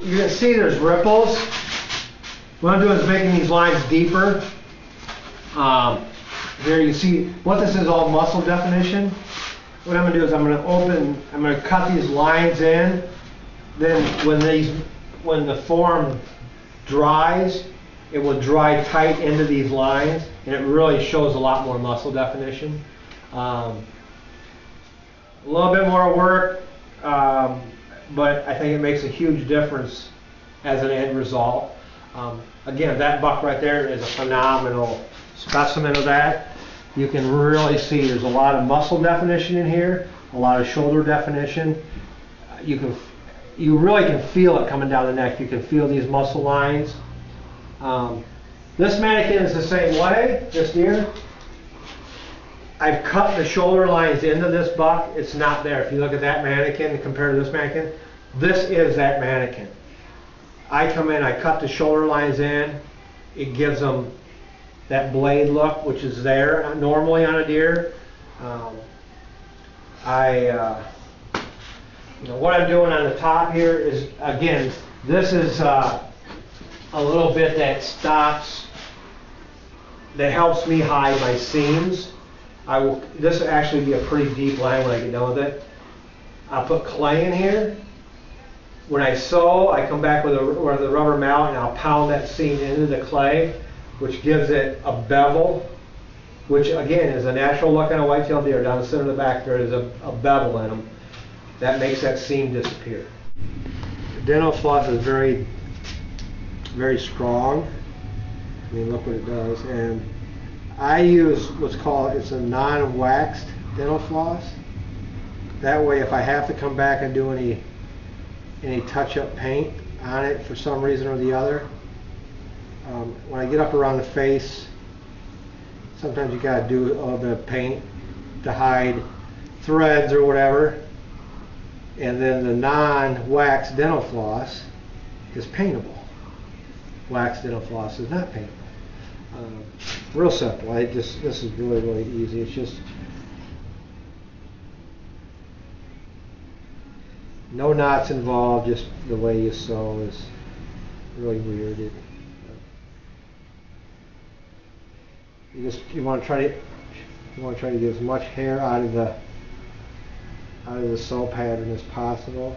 you can see there's ripples. What I'm doing is making these lines deeper. There you see, what this is all muscle definition. What I'm going to do is I'm going to cut these lines in. Then when the form dries, it will dry tight into these lines, and it really shows a lot more muscle definition. A little bit more work, but I think it makes a huge difference as an end result. Again, that buck right there is a phenomenal specimen of that. You can really see there's a lot of muscle definition in here, a lot of shoulder definition. You really can feel it coming down the neck. You can feel these muscle lines. This mannequin is the same way, this deer. I've cut the shoulder lines into this buck. It's not there. If you look at that mannequin compared to this mannequin, this is that mannequin. I come in, I cut the shoulder lines in. It gives them that blade look, which is there normally on a deer. What I'm doing on the top here is, again, this is a little bit that stops, that helps me hide my seams. This will actually be a pretty deep line when I get done with it. I'll put clay in here. When I sew, I come back with the rubber mallet and I'll pound that seam into the clay, which gives it a bevel, which again is a natural look on a white-tailed deer. Down the center of the back there is a bevel in them. That makes that seam disappear. The dental floss is very, very strong. I mean, look what it does. And I use what's called, it's a non-waxed dental floss. That way, if I have to come back and do any touch-up paint on it for some reason or the other, when I get up around the face, sometimes you gotta do a little bit of paint to hide threads or whatever. And then the non-wax dental floss is paintable. Wax dental floss is not paintable. Real simple. This is really, really easy. It's just no knots involved. Just the way you sew is really weird. You want to try to get as much hair out of the sew pattern as possible.